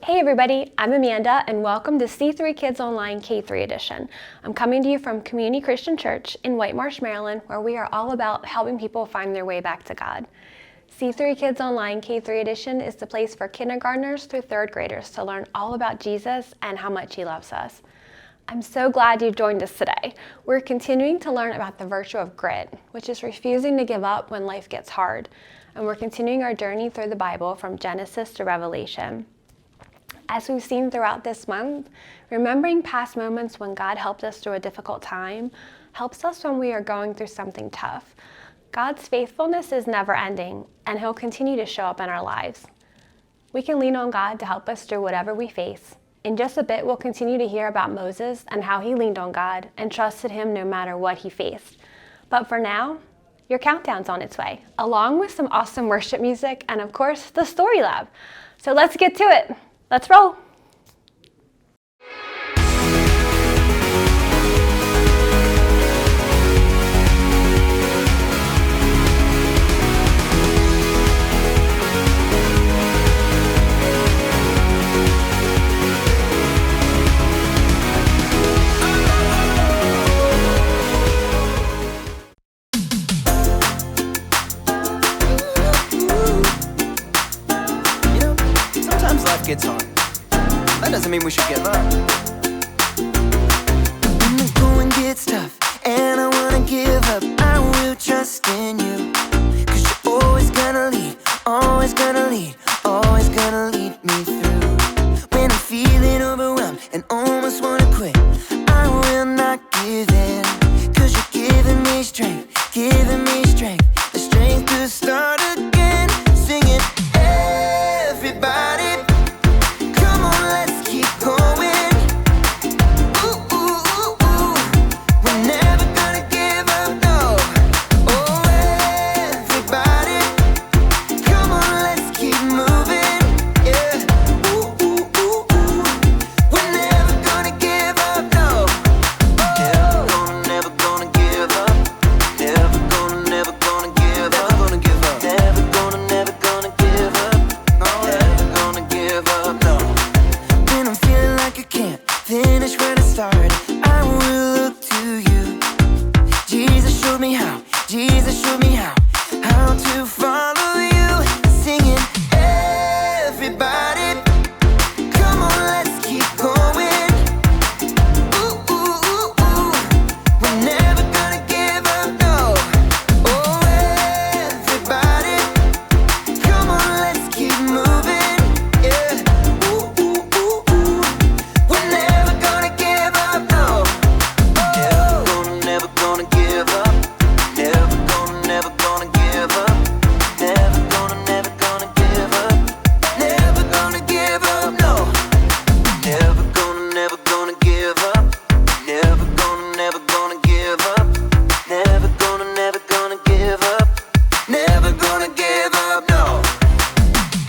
Hey everybody, I'm Amanda and welcome to C3 Kids Online K-3 edition. I'm coming to you from Community Christian Church in White Marsh, Maryland, where we are all about helping people find their way back to God. C3 Kids Online K-3 edition is the place for kindergartners through third graders to learn all about Jesus and how much He loves us. I'm so glad you've joined us today. We're continuing to learn about the virtue of grit, which is refusing to give up when life gets hard. And we're continuing our journey through the Bible from Genesis to Revelation. As we've seen throughout this month, remembering past moments when God helped us through a difficult time helps us when we are going through something tough. God's faithfulness is never ending, and He'll continue to show up in our lives. We can lean on God to help us through whatever we face. In just a bit, we'll continue to hear about Moses and how he leaned on God and trusted Him no matter what he faced. But for now, your countdown's on its way, along with some awesome worship music and, of course, the Story Lab. So let's get to it. Let's roll. Sometimes life gets hard. That doesn't mean we should give up. When the going gets tough and I wanna give up, I will trust in you. 'Cause you're always gonna lead, always gonna lead, always gonna lead me through. When I'm feeling overwhelmed and almost wanna quit, I will not give in. 'Cause you're giving me strength, the strength to start again. Singing, everybody, come on, let's keep going. Ooh, ooh, ooh, ooh. We're never gonna give up, no. Oh, everybody, come on, let's keep moving. Yeah. Ooh, ooh, ooh, ooh. We're never gonna give up, no. Never gonna give up. Never gonna give up. Never gonna give up. Never gonna give up. No, never gonna give up, no. When I'm feeling like I can't finish where I started, I will look to you. Jesus showed me how to follow you. Singing, everybody, come on, let's keep going. Ooh, ooh, ooh, ooh. We're never gonna give up, no. Oh, everybody, come on, let's keep moving. Yeah. Ooh, ooh, ooh, ooh. We're never gonna give up, no. Never gonna give up. Never gonna give up. Never gonna give up. Never gonna give up, no. Never gonna give up. Never gonna give up. Never gonna give up. Never gonna give up, no.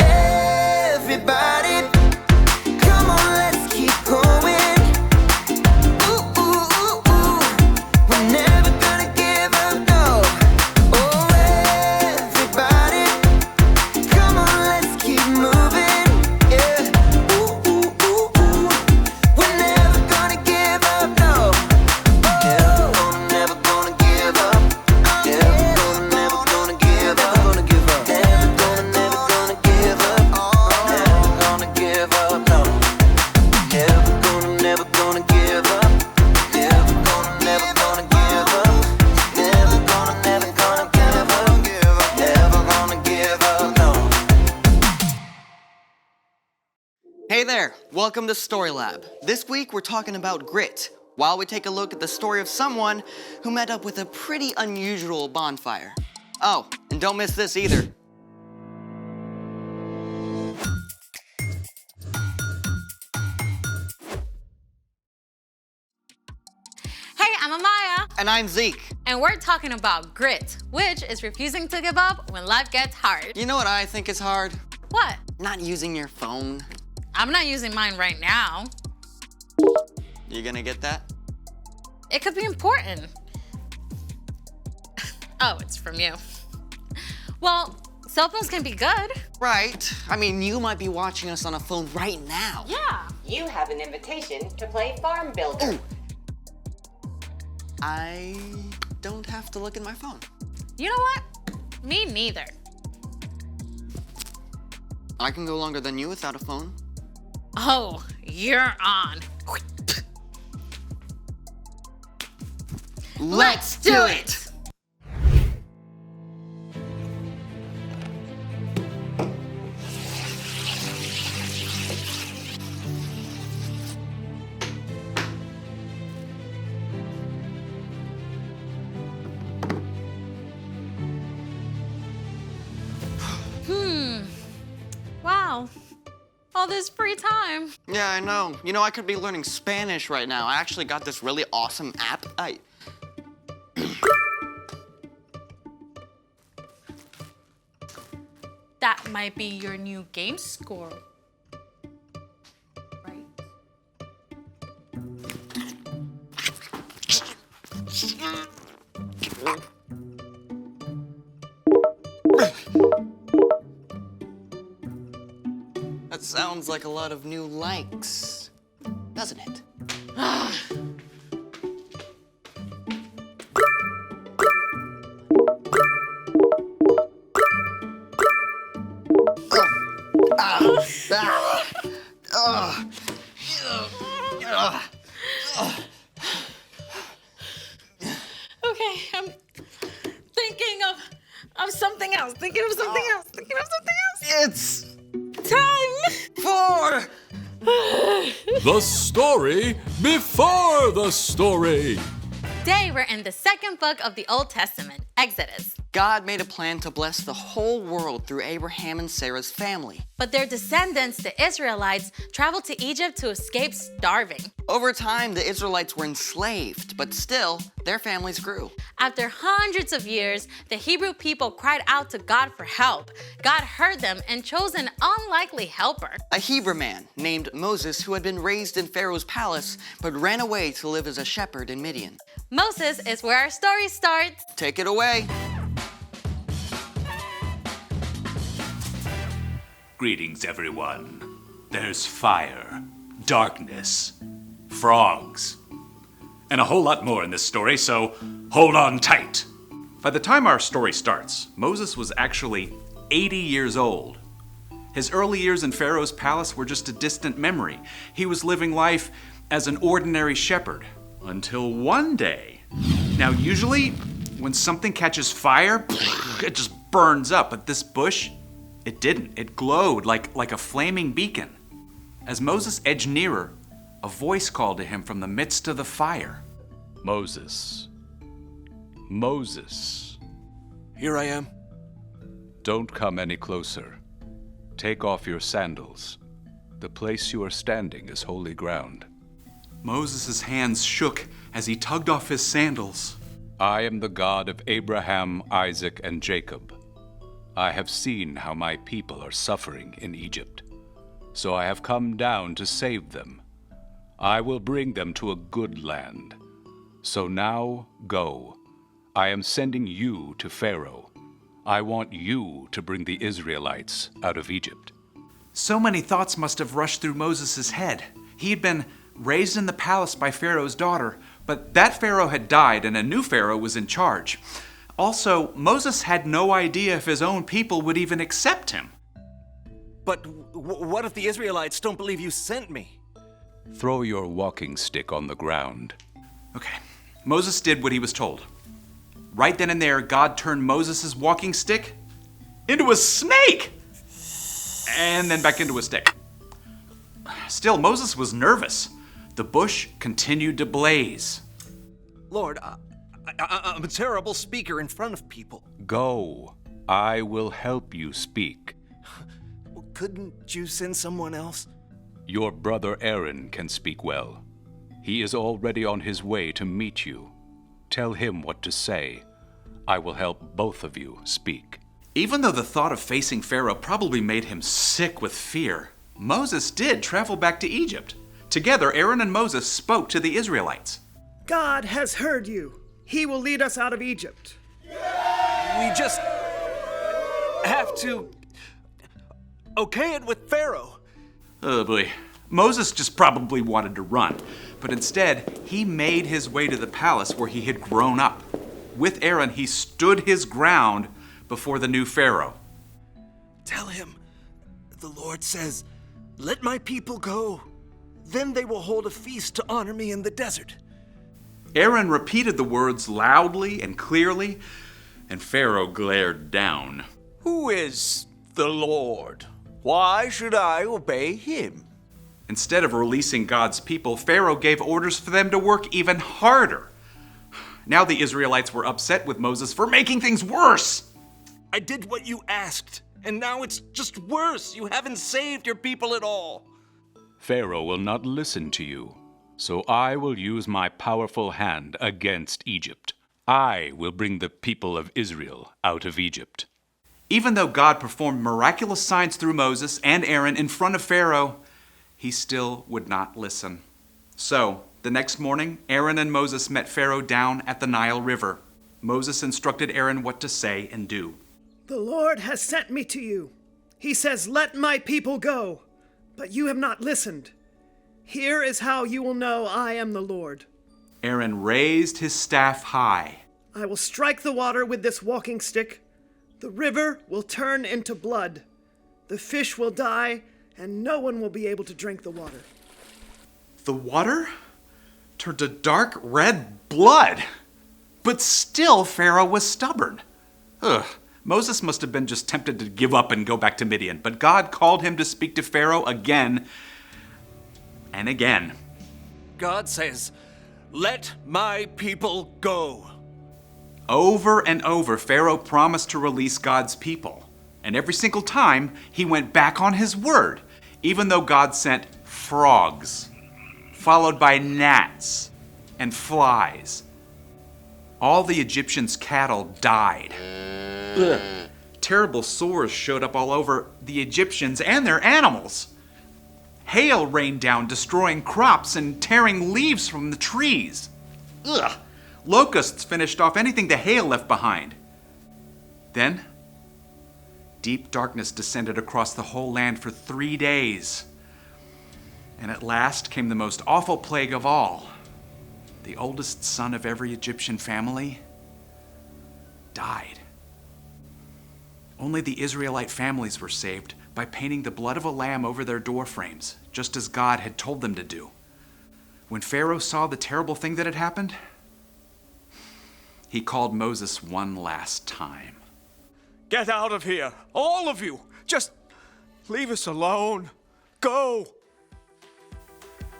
Everybody, come on, let's keep going. Ooh, ooh, ooh, ooh. We're never gonna give up, no. Oh, everybody, come on, let's keep moving. Yeah. Ooh, ooh, ooh, ooh. We're never gonna give up, no. Never gonna give up. Never gonna give up. Never gonna give up. Never gonna give up. Never gonna give up, no. Never gonna give up. Never gonna give up. Never gonna give up. Never gonna give up, no. Hey there, welcome to Story Lab. This week we're talking about grit, while we take a look at the story of someone who met up with a pretty unusual bonfire. Oh, and don't miss this either. And I'm Zeke. And we're talking about grit, which is refusing to give up when life gets hard. You know what I think is hard? What? Not using your phone. I'm not using mine right now. You gonna get that? It could be important. Oh, it's from you. Well, cell phones can be good. Right. I mean, you might be watching us on a phone right now. Yeah. You have an invitation to play Farm Builder. Ooh. I don't have to look at my phone. You know what? Me neither. I can go longer than you without a phone. Oh, you're on. Let's do it! Wow. All this free time. Yeah, I know. You know, I could be learning Spanish right now. I actually got this really awesome app. That might be your new game score. Right. That sounds like a lot of new likes, doesn't it? Okay, I'm thinking of something else. Thinking of something else. It's Time! for The story before the story. Today we're in the second book of the Old Testament, Exodus. God made a plan to bless the whole world through Abraham and Sarah's family. But their descendants, the Israelites, traveled to Egypt to escape starving. Over time, the Israelites were enslaved, but still, their families grew. After hundreds of years, the Hebrew people cried out to God for help. God heard them and chose an unlikely helper. A Hebrew man named Moses who had been raised in Pharaoh's palace, but ran away to live as a shepherd in Midian. Moses is where our story starts. Take it away. Greetings, everyone. There's fire, darkness, frogs, and a whole lot more in this story, so hold on tight. By the time our story starts, Moses was actually 80 years old. His early years in Pharaoh's palace were just a distant memory. He was living life as an ordinary shepherd until one day. Now, usually, when something catches fire, it just burns up, but this bush, it didn't. It glowed like a flaming beacon. As Moses edged nearer, a voice called to him from the midst of the fire. Moses. Moses. Here I am. Don't come any closer. Take off your sandals. The place you are standing is holy ground. Moses' hands shook as he tugged off his sandals. I am the God of Abraham, Isaac, and Jacob. I have seen how my people are suffering in Egypt, so I have come down to save them. I will bring them to a good land. So now go. I am sending you to Pharaoh. I want you to bring the Israelites out of Egypt. So many thoughts must have rushed through Moses' head. He had been raised in the palace by Pharaoh's daughter, but that Pharaoh had died and a new Pharaoh was in charge. Also, Moses had no idea if his own people would even accept him. But what if the Israelites don't believe you sent me? Throw your walking stick on the ground. Okay, Moses did what he was told. Right then and there, God turned Moses' walking stick into a snake! And then back into a stick. Still, Moses was nervous. The bush continued to blaze. Lord, I'm a terrible speaker in front of people. Go. I will help you speak. Couldn't you send someone else? Your brother Aaron can speak well. He is already on his way to meet you. tell him what to say. I will help both of you speak." Even though the thought of facing Pharaoh probably made him sick with fear, Moses did travel back to Egypt. Together, Aaron and Moses spoke to the Israelites. God has heard you. He will lead us out of Egypt. We just have to okay it with Pharaoh. Oh boy. Moses just probably wanted to run, but instead, he made his way to the palace where he had grown up. With Aaron, he stood his ground before the new Pharaoh. Tell him, the Lord says, "Let my people go. Then they will hold a feast to honor me in the desert." Aaron repeated the words loudly and clearly, and Pharaoh glared down. Who is the Lord? Why should I obey him? Instead of releasing God's people, Pharaoh gave orders for them to work even harder. Now the Israelites were upset with Moses for making things worse. I did what you asked, and now it's just worse. You haven't saved your people at all. Pharaoh will not listen to you, so I will use my powerful hand against Egypt. I will bring the people of Israel out of Egypt. Even though God performed miraculous signs through Moses and Aaron in front of Pharaoh, he still would not listen. So, the next morning, Aaron and Moses met Pharaoh down at the Nile River. Moses instructed Aaron what to say and do. The Lord has sent me to you. He says, "Let my people go," but you have not listened. Here is how you will know I am the Lord. Aaron raised his staff high. I will strike the water with this walking stick. The river will turn into blood. The fish will die, and no one will be able to drink the water. The water turned to dark red blood. But still, Pharaoh was stubborn. Moses must have been just tempted to give up and go back to Midian, but God called him to speak to Pharaoh again and again. God says, "Let my people go." Over and over, Pharaoh promised to release God's people. And every single time, he went back on his word, even though God sent frogs, followed by gnats and flies. All the Egyptians' cattle died. Terrible sores showed up all over the Egyptians and their animals. Hail rained down, destroying crops and tearing leaves from the trees. Locusts finished off anything the hail left behind. Then, deep darkness descended across the whole land for 3 days. And at last came the most awful plague of all. The oldest son of every Egyptian family died. Only the Israelite families were saved by painting the blood of a lamb over their door frames, just as God had told them to do. When Pharaoh saw the terrible thing that had happened, he called Moses one last time. Get out of here, all of you. Just leave us alone. Go.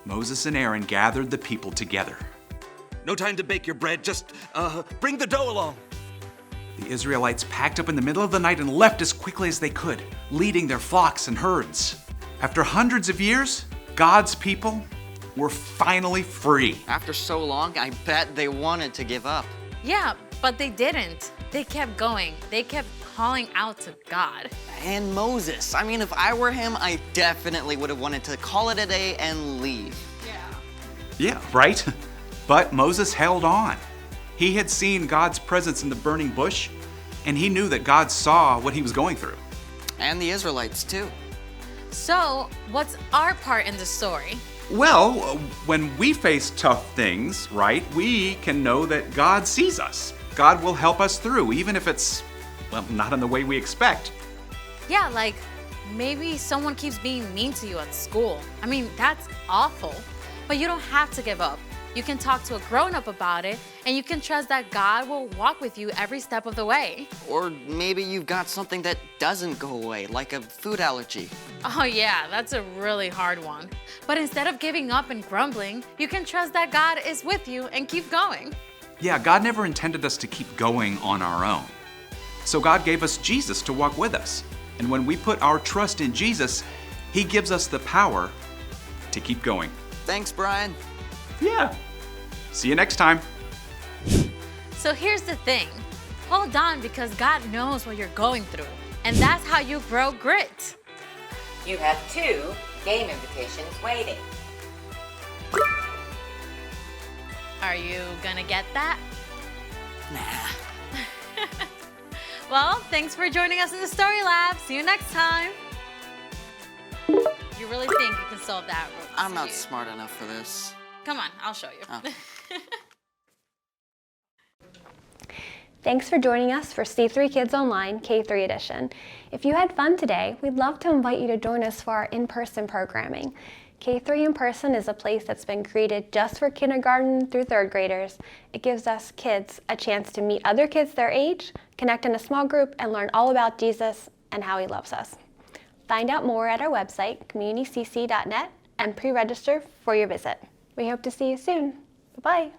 Moses and Aaron gathered the people together. No time to bake your bread. Just bring the dough along. The Israelites packed up in the middle of the night and left as quickly as they could, leading their flocks and herds. After hundreds of years, God's people were finally free. After so long, I bet they wanted to give up. Yeah, but they didn't. They kept going. They kept calling out to God. And Moses. I mean, if I were him, I definitely would have wanted to call it a day and leave. Yeah, right? But Moses held on. He had seen God's presence in the burning bush, and he knew that God saw what he was going through. And the Israelites, too. So, what's our part in the story? Well, when we face tough things, right, we can know that God sees us. God will help us through, even if it's, well, not in the way we expect. Yeah, like maybe someone keeps being mean to you at school. I mean, that's awful. But you don't have to give up. You can talk to a grown-up about it, and you can trust that God will walk with you every step of the way. Or maybe you've got something that doesn't go away, like a food allergy. Oh yeah, that's a really hard one. But instead of giving up and grumbling, you can trust that God is with you and keep going. Yeah, God never intended us to keep going on our own. So God gave us Jesus to walk with us. And when we put our trust in Jesus, he gives us the power to keep going. Thanks, Brian. Yeah. See you next time. So here's the thing. Hold on, because God knows what you're going through. And that's how you grow grit. You have 2 game invitations waiting. Are you gonna get that? Nah. Well, thanks for joining us in the Story Lab. See you next time. You really think you can solve that? I'm not smart enough for this. Come on, I'll show you. Oh. Thanks for joining us for C3 Kids Online K3 Edition. If you had fun today, we'd love to invite you to join us for our in-person programming. K3 in Person is a place that's been created just for kindergarten through 3rd graders. It gives us kids a chance to meet other kids their age, connect in a small group, and learn all about Jesus and how he loves us. Find out more at our website, communitycc.net, and pre-register for your visit. We hope to see you soon. Bye-bye.